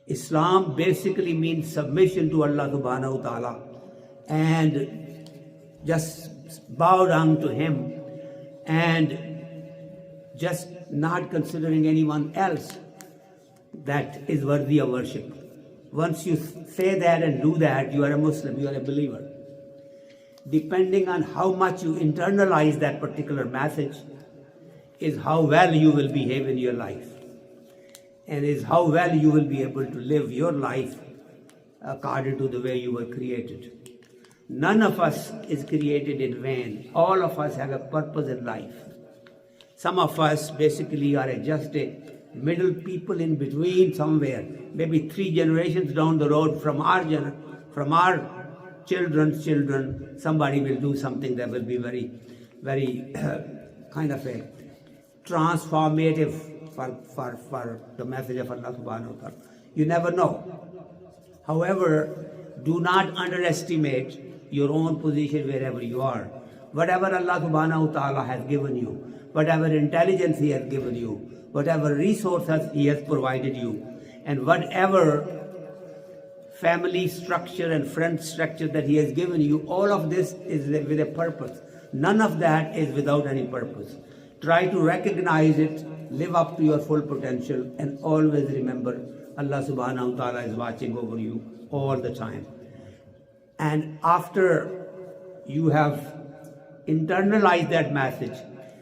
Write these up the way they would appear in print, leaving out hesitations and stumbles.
Islam basically means submission to Allah subhanahu wa ta'ala and just bow down to Him and just not considering anyone else that is worthy of worship. Once you say that and do that, you are a Muslim, you are a believer. Depending on how much you internalize that particular message is how well you will behave in your life, and is how well you will be able to live your life according to the way you were created. None of us is created in vain. All of us have a purpose in life. Some of us basically are just a middle people in between somewhere, maybe 3 generations down the road from our children's children, somebody will do something that will be very, very kind of a transformative for the message of Allah subhanahu wa ta'ala. You never know. However, do not underestimate your own position wherever you are. Whatever Allah subhanahu wa ta'ala has given you, whatever intelligence He has given you, whatever resources He has provided you, and whatever family structure and friend structure that He has given you, all of this is with a purpose. None of that is without any purpose. Try to recognize it, live up to your full potential, and always remember Allah subhanahu wa ta'ala is watching over you all the time. And after you have internalized that message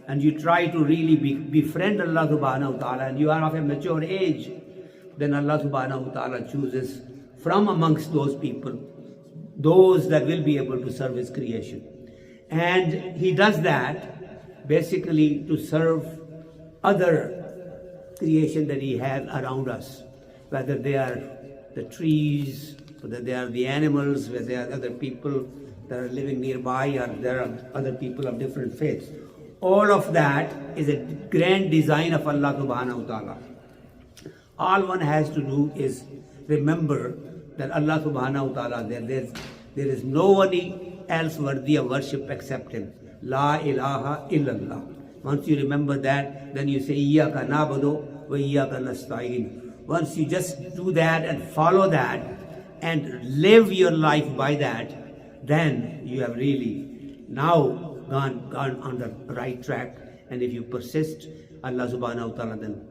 and you try to really befriend Allah subhanahu wa ta'ala, and you are of a mature age, then Allah subhanahu wa ta'ala chooses from amongst those people those that will be able to serve His creation. And He does that basically to serve other creation that He has around us, whether they are the trees, whether they are the animals, whether they are other people that are living nearby, or there are other people of different faiths. All of that is a grand design of Allah subhanahu wa ta'ala. All one has to do is remember that Allah subhanahu wa ta'ala, there is nobody else worthy of worship except Him. La ilaha illallah. Once you remember that, then you say, Iyyaka na'budu wa iyyaka nasta'in. Once you just do that and follow that and live your life by that, then you have really now gone on the right track. And if you persist, Allah subhanahu wa ta'ala then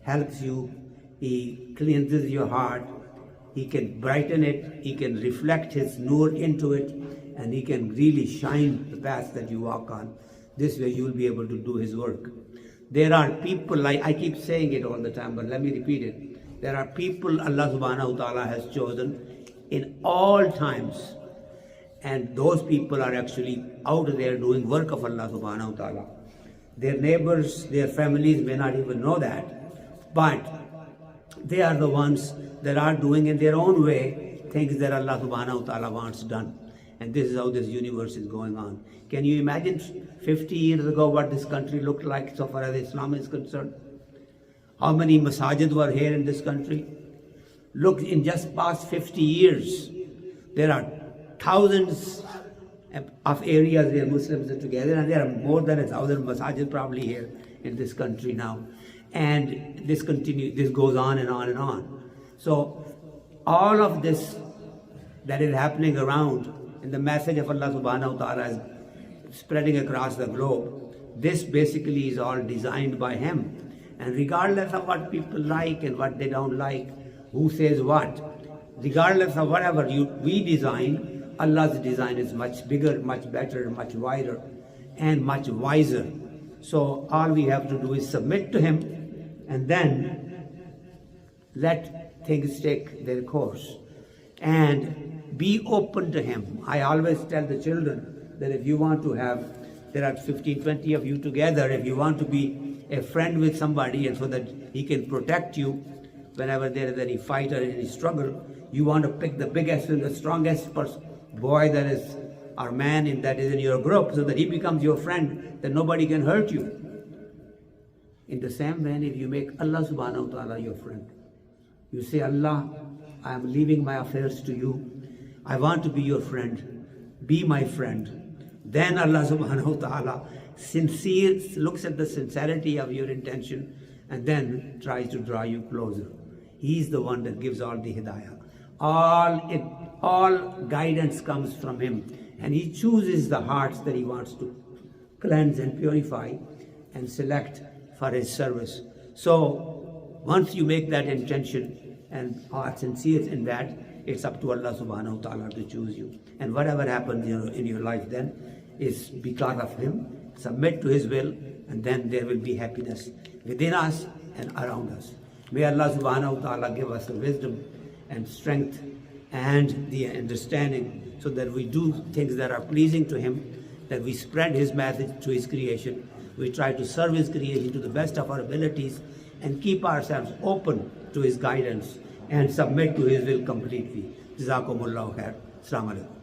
helps you. He cleanses your heart. He can brighten it. He can reflect His nur into it. And He can really shine the path that you walk on. This way you will be able to do His work. There are people, like I keep saying it all the time, but let me repeat it. There are people Allah subhanahu wa ta'ala has chosen in all times. And those people are actually out there doing work of Allah subhanahu wa ta'ala. Their neighbors, their families may not even know that. But they are the ones that are doing in their own way things that Allah subhanahu wa ta'ala wants done. And this is how this universe is going on. Can you imagine 50 years ago what this country looked like so far as Islam is concerned? How many masajid were here in this country? Look, in just past 50 years, there are thousands of areas where Muslims are together, and there are more than 1,000 masajid probably here in this country now. And this goes on and on and on. So all of this that is happening around, and the message of Allah subhanahu wa ta'ala is spreading across the globe, this basically is all designed by Him. And regardless of what people like and what they don't like, who says what, regardless of whatever we design, Allah's design is much bigger, much better, much wider, and much wiser. So all we have to do is submit to Him and then let things take their course and be open to Him. I always tell the children that if you want to have, there are 15, 20 of you together, if you want to be a friend with somebody and so that he can protect you whenever there is any fight or any struggle, you want to pick the biggest and the strongest boy that is, or man that is in your group, so that he becomes your friend, then nobody can hurt you. In the same way, if you make Allah subhanahu wa ta'ala your friend, you say, Allah, I am leaving my affairs to you. I want to be your friend. Be my friend. Then Allah subhanahu wa ta'ala looks at the sincerity of your intention and then tries to draw you closer. He's the one that gives all the hidayah. All guidance comes from him, and he chooses the hearts that he wants to cleanse and purify and select for his service. So once you make that intention and are sincere in that, it's up to Allah subhanahu wa ta'ala to choose you. And whatever happens in your life then is because of him. Submit to his will, and then there will be happiness within us and around us. May Allah subhanahu wa ta'ala give us the wisdom and strength and the understanding so that we do things that are pleasing to him, that we spread his message to his creation, we try to serve his creation to the best of our abilities, and keep ourselves open to his guidance and submit to his will completely. Jazakumullahu khair. Assalamu alaikum.